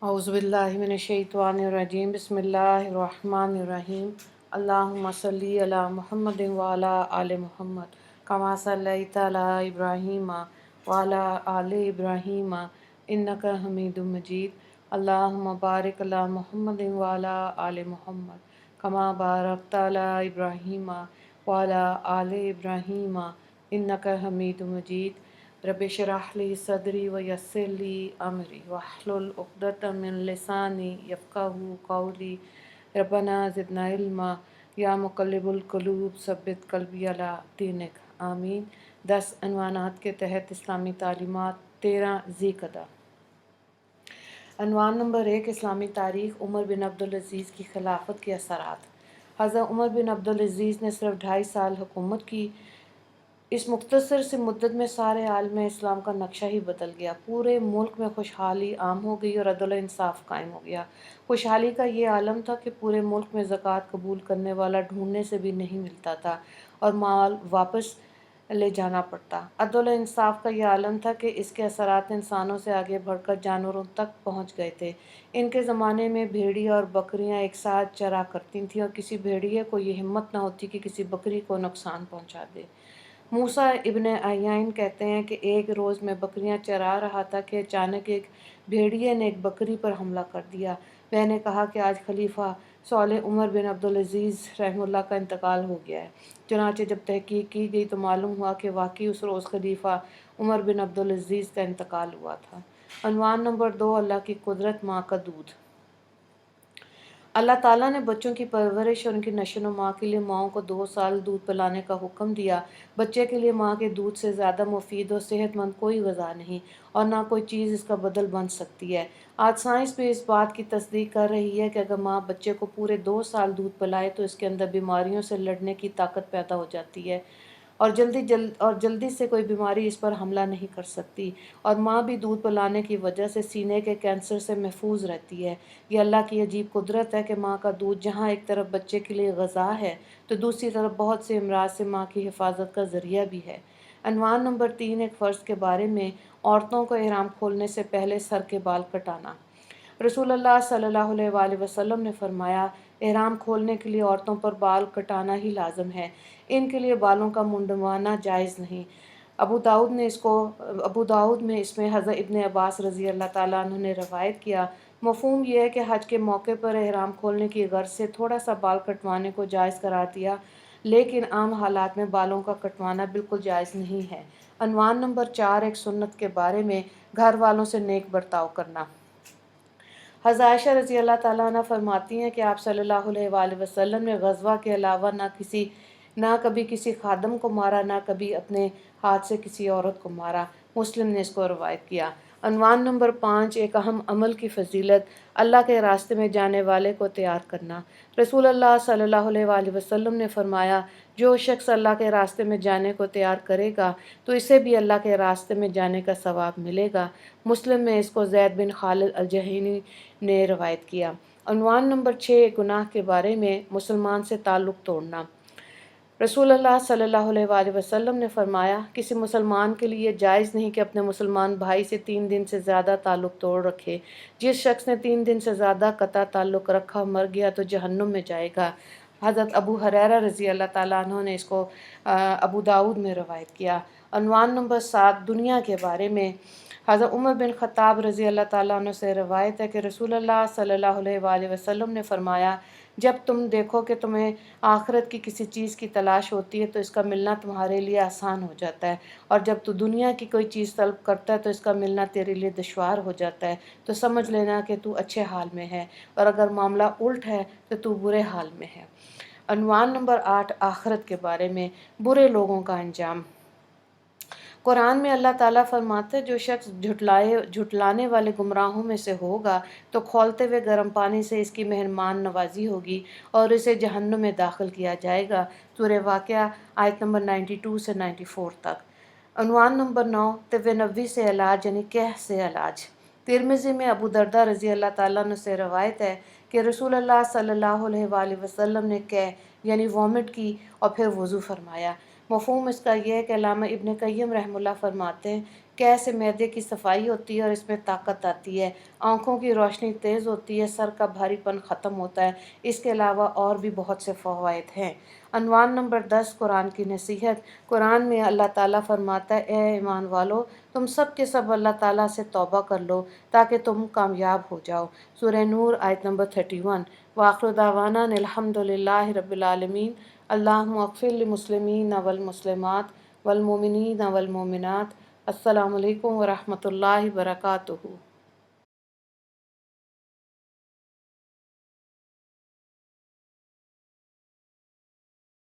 औज़ुबिल्लाहि मिनश्शैतानिर्रजीम बिस्मिल्लाहिर्रहमानिर्रहीम अल्लाहुम्मा सल्लि अला मुहम्मदिन व अला आलि मुहम्मद कमा सल्लैता अला इब्राहीम व अला आलि इब्राहीम इन्नका हमीदुम मजीद अल्लाहुम्मा बारिक अला मुहम्मदिन व अला आलि मुहम्मद कमा बारकता अला इब्राहीम व अला आलि इब्राहीम इन्नका हमीदुम मजीद रब्बि इश्रह ली सदरी व यस्सिर ली अमरी वहलुल उक़दतम मिन लिसानी यफ़क़हू क़ौली रब्बना ज़िदना इल्मा या मुक़ल्लिबुल क़ुलूब सब्बित क़ल्बी अला दीनिक आमीन। 10 अनवानात के तहत इस्लामी तालीमात 13 ज़ीक़दा। अनवान नंबर 1 इस्लामी तारीख़ उमर बिन अब्दुल अज़ीज़ की खिलाफत के असरात। हज़रत उमर बिन अब्दुल अज़ीज़ ने सिर्फ 2.5 साल हुकूमत की। इस मुख्तसर से मुद्दत में सारे आलम इस्लाम का नक्शा ही बदल गया। पूरे मुल्क में खुशहाली आम हो गई और अदल इंसाफ कायम हो गया। खुशहाली का ये आलम था कि पूरे मुल्क में ज़कात कबूल करने वाला ढूंढने से भी नहीं मिलता था और माल वापस ले जाना पड़ता। अदल इंसाफ का यह आलम था कि इसके असरात इंसानों से आगे बढ़कर जानवरों तक पहुँच गए थे। इनके ज़माने में भेड़िया और बकरियाँ एक साथ चरा करती थीं और किसी भेड़िए को ये हिम्मत न होती कि किसी बकरी को नुकसान पहुँचा दे। मूसा इब्न अय्यान कहते हैं कि एक रोज़ मैं बकरियां चरा रहा था कि अचानक एक भेड़िए ने एक बकरी पर हमला कर दिया। मैंने कहा कि आज खलीफा सौले उमर बिन अब्दुल अज़ीज़ रहमुल्लाह का इंतकाल हो गया है। चुनांचे जब तहकीक की गई तो मालूम हुआ कि वाकई उस रोज़ खलीफा उमर बिन अब्दुल अज़ीज़ का इंतकाल हुआ था। अनवान नंबर 2 अल्लाह की कुदरत माँ का दूध। अल्लाह ताला ने बच्चों की परवरिश और उनकी नशो-नुमा के लिए माओं को 2 साल दूध पिलाने का हुक्म दिया। बच्चे के लिए माँ के दूध से ज़्यादा मुफीद और सेहतमंद कोई ग़िज़ा नहीं और ना कोई चीज़ इसका बदल बन सकती है। आज साइंस भी इस बात की तस्दीक कर रही है कि अगर माँ बच्चे को पूरे 2 साल दूध पिलाए तो इसके अंदर बीमारियों से लड़ने की ताकत पैदा हो जाती है और जल्दी से कोई बीमारी इस पर हमला नहीं कर सकती। और माँ भी दूध पिलाने की वजह से सीने के कैंसर से महफूज रहती है। ये अल्लाह की अजीब कुदरत है कि माँ का दूध जहाँ एक तरफ बच्चे के लिए ग़िज़ा है तो दूसरी तरफ बहुत से अमराज से माँ की हिफाजत का ज़रिया भी है। अनवान नंबर 3 एक फ़र्ज़ के बारे में औरतों को इहराम खोलने से पहले सर के बाल कटाना। रसूलुल्लाह सल्लल्लाहु अलैहि वसल्लम ने फरमाया, एहराम खोलने के लिए औरतों पर बाल कटाना ही लाजम है। इनके लिए बालों का मुंडवाना जायज़ नहीं। अबू दाऊद में इसमें हज़रत इब्न अब्बास रज़ी अल्लाह ताला अन्हु ने रवायत किया। मफ़हूम यह है कि हज के मौके पर एहराम खोलने की गर्ज से थोड़ा सा बाल कटवाने को जायज़ करार दिया, लेकिन आम हालात में बालों का कटवाना बिल्कुल जायज़ नहीं है। अनवान नंबर 4 एक सुन्नत के बारे में घर वालों से नेक बर्ताव करना। हज़रत आयशा रज़ी अल्लाह ताला अन्हा फरमाती हैं कि आप सल्लल्लाहु अलैहि वसल्लम ने ग़ज़वा के अलावा ना कभी किसी खादम को मारा, ना कभी अपने हाथ से किसी औरत को मारा। मुस्लिम ने इसको रवायत किया। अनवान नंबर 5 एक अहम अमल की फ़जीलत अल्लाह के रास्ते में जाने वाले को तैयार करना। रसूलुल्लाह सल्लल्लाहु अलैहि वसल्लम ने फरमाया, जो शख्स अल्लाह के रास्ते में जाने को तैयार करेगा तो इसे भी अल्लाह के रास्ते में जाने का सवाब मिलेगा। मुस्लिम में इसको ज़ैद बिन खालिद अल-जहनी ने रवायत किया। अनवान नंबर 6 गुनाह के बारे में मुसलमान से ताल्लुक़ तोड़ना। रसूलुल्लाह सल्लल्लाहु अलैहि वसल्लम ने फरमाया, किसी मुसलमान के लिए जायज़ नहीं कि अपने मुसलमान भाई से 3 दिन से ज़्यादा ताल्लुक़ तोड़ रखे। जिस शख्स ने 3 दिन से ज़्यादा कता ताल्लुक़ रखा मर गया तो जहन्नुम में जाएगा। हज़रत अबू हुरैरा रज़ी अल्लाह ताला अन्हु ने इसको अबू दाऊद में रवायत किया। अनवान नंबर 7 दुनिया के बारे में हज़रत उमर बिन ख़त्ताब रज़ी अल्लाह ताला अन्हु से रवायत है कि रसूलुल्लाह सल्लल्लाहु अलैहि वसल्लम ने फरमाया, जब तुम देखो कि तुम्हें आखिरत की किसी चीज़ की तलाश होती है तो इसका मिलना तुम्हारे लिए आसान हो जाता है, और जब तू दुनिया की कोई चीज़ तलब करता है तो इसका मिलना तेरे लिए दुश्वार हो जाता है। तो समझ लेना कि तू अच्छे हाल में है, और अगर मामला उल्ट है तो तू बुरे हाल में है। अनवान नंबर 8 आखिरत के बारे में बुरे लोगों का अंजाम। कुरान में अल्लाह ताला फरमाते हैं, जो शख्स झुटलाने वाले गुमराहों में से होगा तो खौलते हुए गर्म पानी से इसकी मेहमान नवाजी होगी और इसे जहन्नुम में दाखिल किया जाएगा। सूरह वाक़िया आयत नंबर 92 से 94 तक। अनवान नंबर 9 तिब नबवी से इलाज यानी कह से इलाज। तिरमिज़ी में अबू दरदा रज़ी अल्लाह ताला अन्हु से रवायत है कि रसूलुल्लाह सल्लल्लाहु अलैहि वसल्लम ने कह यानी वॉमिट की और फिर वज़ू फरमाया। मफ़हूम इसका यह है कि अल्लामा इब्न क़य्यिम रहमुल्लाह फरमाते हैं कैसे मैदे की सफाई होती है और इसमें ताकत आती है, आँखों की रोशनी तेज़ होती है, सर का भारीपन ख़त्म होता है। इसके अलावा और भी बहुत से फ़वाइद हैं। अनवान नंबर 10, कुरान की नसीहत। कुरान में अल्लाह ताला फरमाता है, ए ईमान वालो, तुम सब के सब अल्लाह ताला से तौबा कर लो ताकि तुम कामयाब हो जाओ। सूरह नूर आयत नंबर 31। वाखिर दावाना अल्हम्दुलिल्लाहि रब्बिल आलमीन। अल्लाहुम्मा अग़फ़िर लिल-मुस्लिमीन वल मुस्लिमात वल मुमिनीन वल मुमिनात। अस्सलामु अलैकुम व रहमतुल्लाहि व बरकातुहू।